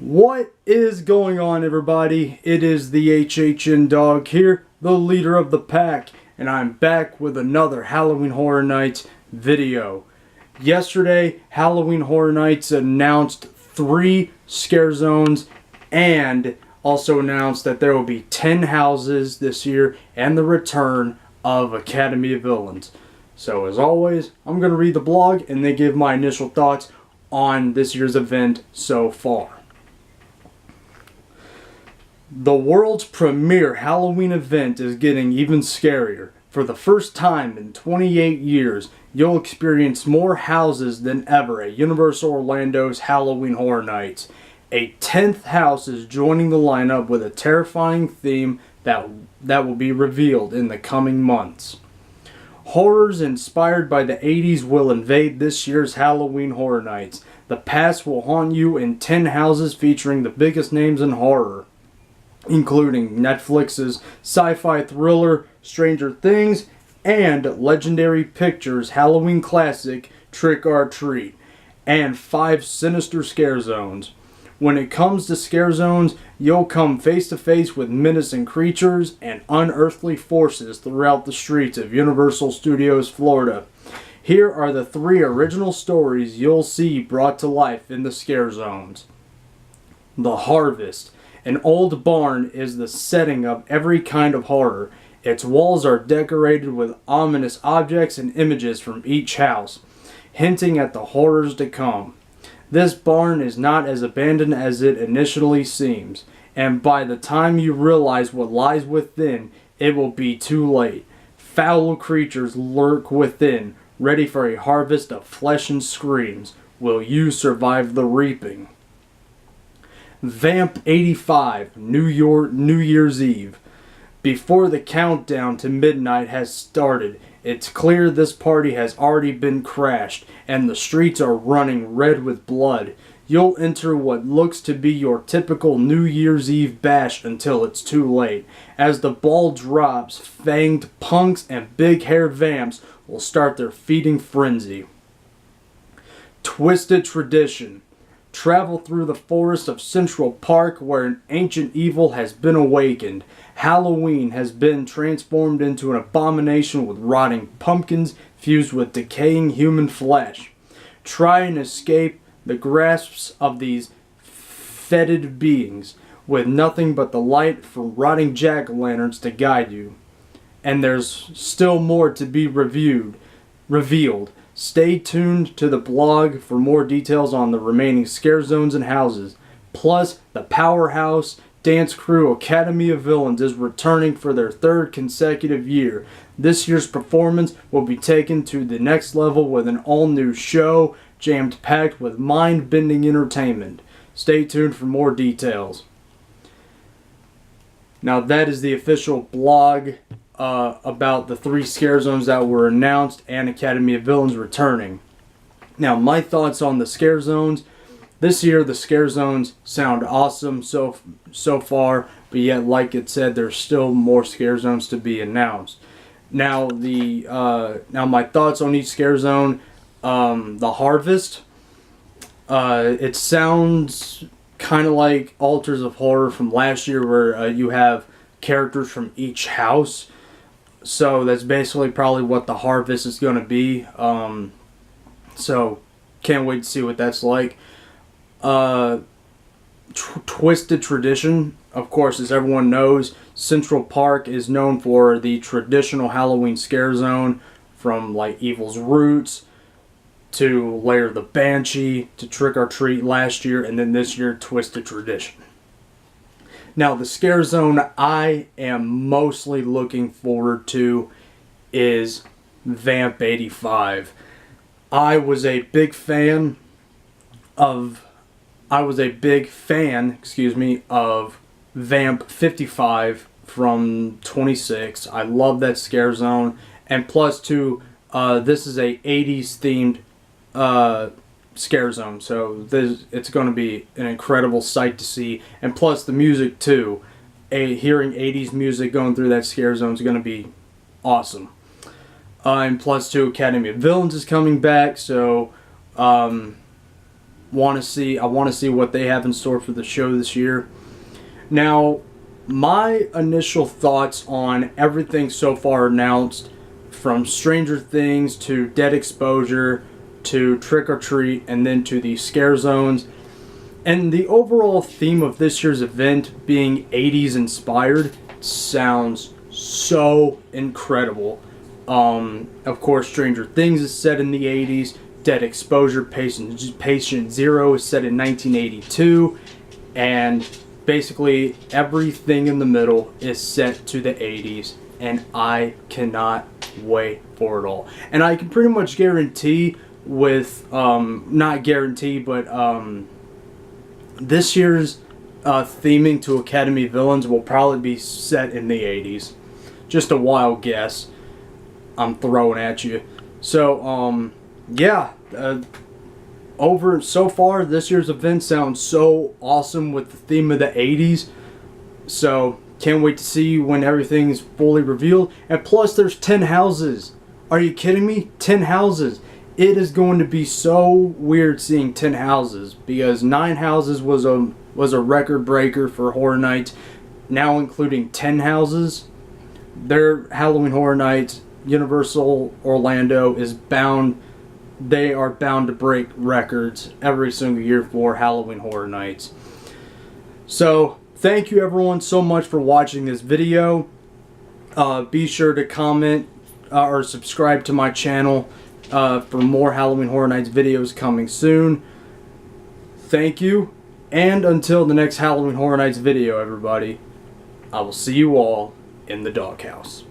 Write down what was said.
What is going on, everybody? It is the HHN dog here, the leader of the pack, and I'm back with another Halloween Horror Nights video. Yesterday, Halloween Horror Nights announced 3 scare zones and also announced that there will be 10 houses this year and the return of Academy of Villains. So as always, I'm going to read the blog and then give my initial thoughts on this year's event so far. The world's premier Halloween event is getting even scarier. For the first time in 28 years, you'll experience more houses than ever at Universal Orlando's Halloween Horror Nights. A 10th house is joining the lineup with a terrifying theme that will be revealed in the coming months. Horrors inspired by the 80s will invade this year's Halloween Horror Nights. The past will haunt you in 10 houses featuring the biggest names in horror, including Netflix's sci-fi thriller Stranger Things and Legendary Pictures' Halloween classic Trick or Treat, and 5 sinister scare zones. When it comes to scare zones, you'll come face to face with menacing creatures and unearthly forces throughout the streets of Universal Studios Florida. Here are the 3 original stories you'll see brought to life in the scare zones. The Harvest. An old barn is the setting of every kind of horror. Its walls are decorated with ominous objects and images from each house, hinting at the horrors to come. This barn is not as abandoned as it initially seems, and by the time you realize what lies within, it will be too late. Foul creatures lurk within, ready for a harvest of flesh and screams. Will you survive the reaping? Vamp 85, New Year's Eve. Before the countdown to midnight has started, it's clear this party has already been crashed, and the streets are running red with blood. You'll enter what looks to be your typical New Year's Eve bash until it's too late. As the ball drops, fanged punks and big-haired vamps will start their feeding frenzy. Twisted Tradition. Travel through the forest of Central Park where an ancient evil has been awakened. Halloween has been transformed into an abomination with rotting pumpkins fused with decaying human flesh. Try and escape the grasps of these fetid beings with nothing but the light from rotting jack-o'-lanterns to guide you. And there's still more to be revealed. Stay tuned to the blog for more details on the remaining scare zones and houses. Plus, the powerhouse dance crew Academy of Villains is returning for their 3rd consecutive year. This year's performance will be taken to the next level with an all-new show, jammed-packed with mind-bending entertainment. Stay tuned for more details. Now that is the official blog about the 3 scare zones that were announced and Academy of Villains returning. Now, my thoughts on the scare zones. This year, the scare zones sound awesome so far, but yet, like it said, there's still more scare zones to be announced. Now, my thoughts on each scare zone. The Harvest. It sounds kind of like Altars of Horror from last year, where you have characters from each house. So that's basically probably what the Harvest is going to be. So can't wait to see what that's like. Twisted Tradition. Of course, as everyone knows, Central Park is known for the traditional Halloween scare zone, from like Evil's Roots to Lair of the Banshee to Trick or Treat last year, and then this year Twisted Tradition. Now, the scare zone I am mostly looking forward to is Vamp 85. I was a big fan of Vamp 55 from 26. I love that scare zone, and plus two, this is a 80s themed scare zone, so it's going to be an incredible sight to see. And plus the music too, hearing 80s music going through that scare zone is going to be awesome. And plus two, Academy of Villains is coming back, so want to see what they have in store for the show this year. Now, my initial thoughts on everything so far announced, from Stranger Things to Dead Exposure to Trick or Treat and then to the Scare Zones, and the overall theme of this year's event being 80s inspired, sounds so incredible. Of course, Stranger Things is set in the 80s. Dead Exposure Patient Zero is set in 1982. And basically everything in the middle is set to the 80s. And I cannot wait for it all. And I can pretty much guarantee with, not guarantee, but this year's theming to Academy villains will probably be set in the 80s. Just a wild guess I'm throwing at you. So, yeah, over so far, this year's event sounds so awesome with the theme of the 80s. So, can't wait to see when everything's fully revealed. And plus, there's 10 houses. Are you kidding me? 10 houses. It is going to be so weird seeing 10 houses, because 9 houses was a record breaker for Horror Nights. Now including 10 houses, their Halloween Horror Nights, Universal Orlando is bound. They are bound to break records every single year for Halloween Horror Nights. So, thank you everyone so much for watching this video. Be sure to comment or subscribe to my channel for more Halloween Horror Nights videos coming soon. Thank you, and until the next Halloween Horror Nights video, everybody, I will see you all in the doghouse.